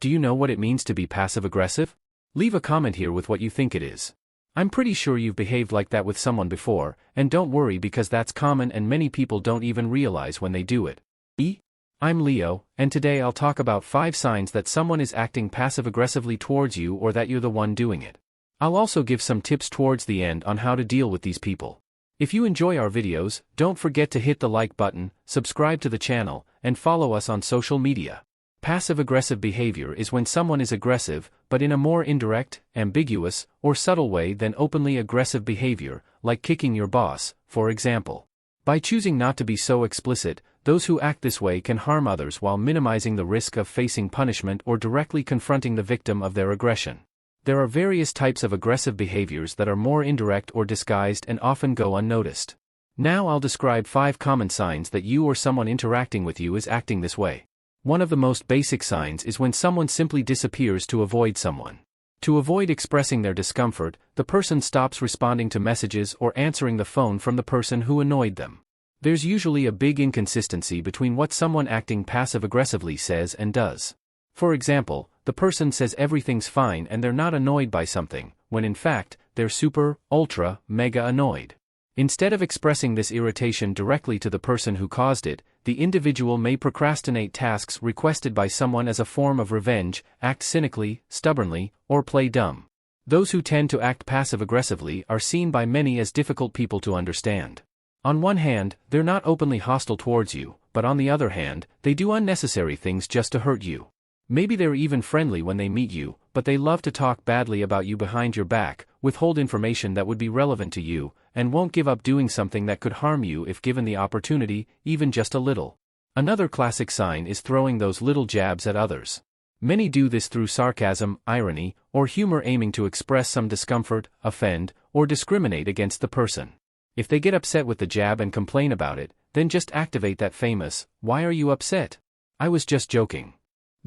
Do you know what it means to be passive-aggressive? Leave a comment here with what you think it is. I'm pretty sure you've behaved like that with someone before, and don't worry because that's common and many people don't even realize when they do it. I'm Leo, and today I'll talk about 5 signs that someone is acting passive-aggressively towards you or that you're the one doing it. I'll also give some tips towards the end on how to deal with these people. If you enjoy our videos, don't forget to hit the like button, subscribe to the channel, and follow us on social media. Passive-aggressive behavior is when someone is aggressive, but in a more indirect, ambiguous, or subtle way than openly aggressive behavior, like kicking your boss, for example. By choosing not to be so explicit, those who act this way can harm others while minimizing the risk of facing punishment or directly confronting the victim of their aggression. There are various types of aggressive behaviors that are more indirect or disguised and often go unnoticed. Now I'll describe 5 common signs that you or someone interacting with you is acting this way. One of the most basic signs is when someone simply disappears to avoid someone. To avoid expressing their discomfort, the person stops responding to messages or answering the phone from the person who annoyed them. There's usually a big inconsistency between what someone acting passive-aggressively says and does. For example, the person says everything's fine and they're not annoyed by something, when in fact, they're super, ultra, mega annoyed. Instead of expressing this irritation directly to the person who caused it, the individual may procrastinate tasks requested by someone as a form of revenge, act cynically, stubbornly, or play dumb. Those who tend to act passive-aggressively are seen by many as difficult people to understand. On one hand, they're not openly hostile towards you, but on the other hand, they do unnecessary things just to hurt you. Maybe they're even friendly when they meet you, but they love to talk badly about you behind your back, withhold information that would be relevant to you, and won't give up doing something that could harm you if given the opportunity, even just a little. Another classic sign is throwing those little jabs at others. Many do this through sarcasm, irony, or humor aiming to express some discomfort, offend, or discriminate against the person. If they get upset with the jab and complain about it, then just activate that famous, "Why are you upset? I was just joking."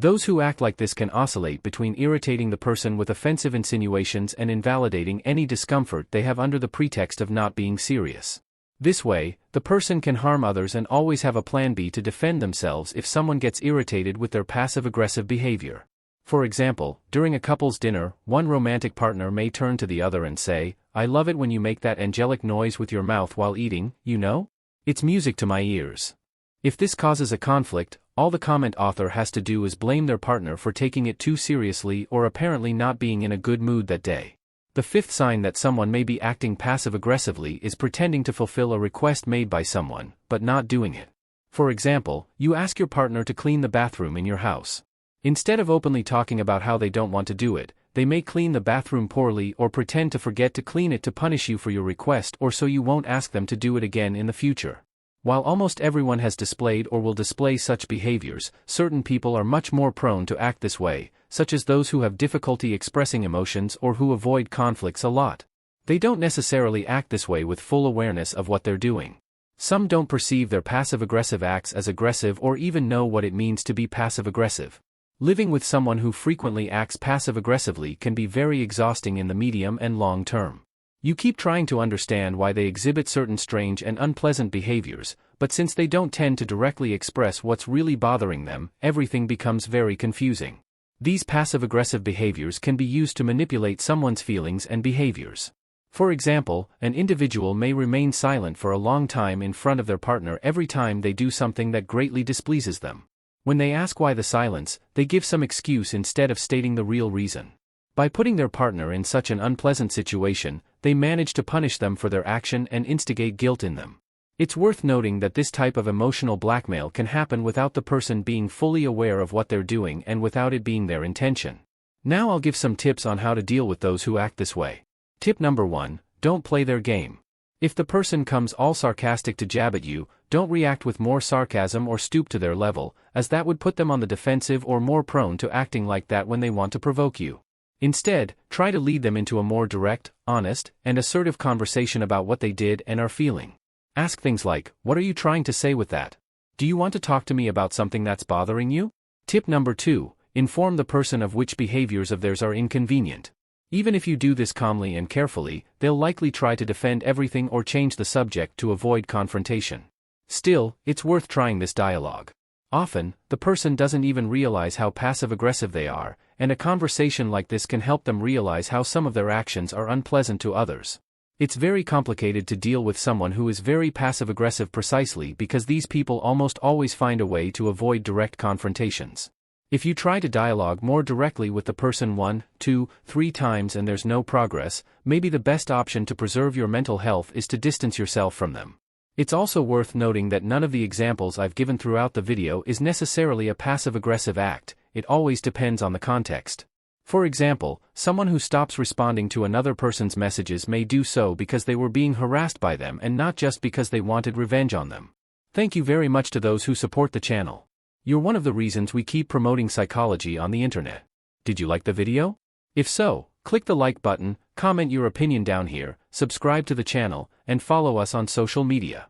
Those who act like this can oscillate between irritating the person with offensive insinuations and invalidating any discomfort they have under the pretext of not being serious. This way, the person can harm others and always have a plan B to defend themselves if someone gets irritated with their passive-aggressive behavior. For example, during a couple's dinner, one romantic partner may turn to the other and say, "I love it when you make that angelic noise with your mouth while eating, you know? It's music to my ears." If this causes a conflict, all the comment author has to do is blame their partner for taking it too seriously or apparently not being in a good mood that day. The 5th sign that someone may be acting passive-aggressively is pretending to fulfill a request made by someone, but not doing it. For example, you ask your partner to clean the bathroom in your house. Instead of openly talking about how they don't want to do it, they may clean the bathroom poorly or pretend to forget to clean it to punish you for your request or so you won't ask them to do it again in the future. While almost everyone has displayed or will display such behaviors, certain people are much more prone to act this way, such as those who have difficulty expressing emotions or who avoid conflicts a lot. They don't necessarily act this way with full awareness of what they're doing. Some don't perceive their passive-aggressive acts as aggressive or even know what it means to be passive-aggressive. Living with someone who frequently acts passive-aggressively can be very exhausting in the medium and long term. You keep trying to understand why they exhibit certain strange and unpleasant behaviors, but since they don't tend to directly express what's really bothering them, everything becomes very confusing. These passive-aggressive behaviors can be used to manipulate someone's feelings and behaviors. For example, an individual may remain silent for a long time in front of their partner every time they do something that greatly displeases them. When they ask why the silence, they give some excuse instead of stating the real reason. By putting their partner in such an unpleasant situation, they manage to punish them for their action and instigate guilt in them. It's worth noting that this type of emotional blackmail can happen without the person being fully aware of what they're doing and without it being their intention. Now I'll give some tips on how to deal with those who act this way. Tip number 1, don't play their game. If the person comes all sarcastic to jab at you, don't react with more sarcasm or stoop to their level, as that would put them on the defensive or more prone to acting like that when they want to provoke you. Instead, try to lead them into a more direct, honest, and assertive conversation about what they did and are feeling. Ask things like, "What are you trying to say with that? Do you want to talk to me about something that's bothering you?" Tip number 2, inform the person of which behaviors of theirs are inconvenient. Even if you do this calmly and carefully, they'll likely try to defend everything or change the subject to avoid confrontation. Still, it's worth trying this dialogue. Often, the person doesn't even realize how passive-aggressive they are, and a conversation like this can help them realize how some of their actions are unpleasant to others. It's very complicated to deal with someone who is very passive-aggressive precisely because these people almost always find a way to avoid direct confrontations. If you try to dialogue more directly with the person 1, 2, 3 times and there's no progress, maybe the best option to preserve your mental health is to distance yourself from them. It's also worth noting that none of the examples I've given throughout the video is necessarily a passive-aggressive act, it always depends on the context. For example, someone who stops responding to another person's messages may do so because they were being harassed by them and not just because they wanted revenge on them. Thank you very much to those who support the channel. You're one of the reasons we keep promoting psychology on the internet. Did you like the video? If so, click the like button, comment your opinion down here, subscribe to the channel, and follow us on social media.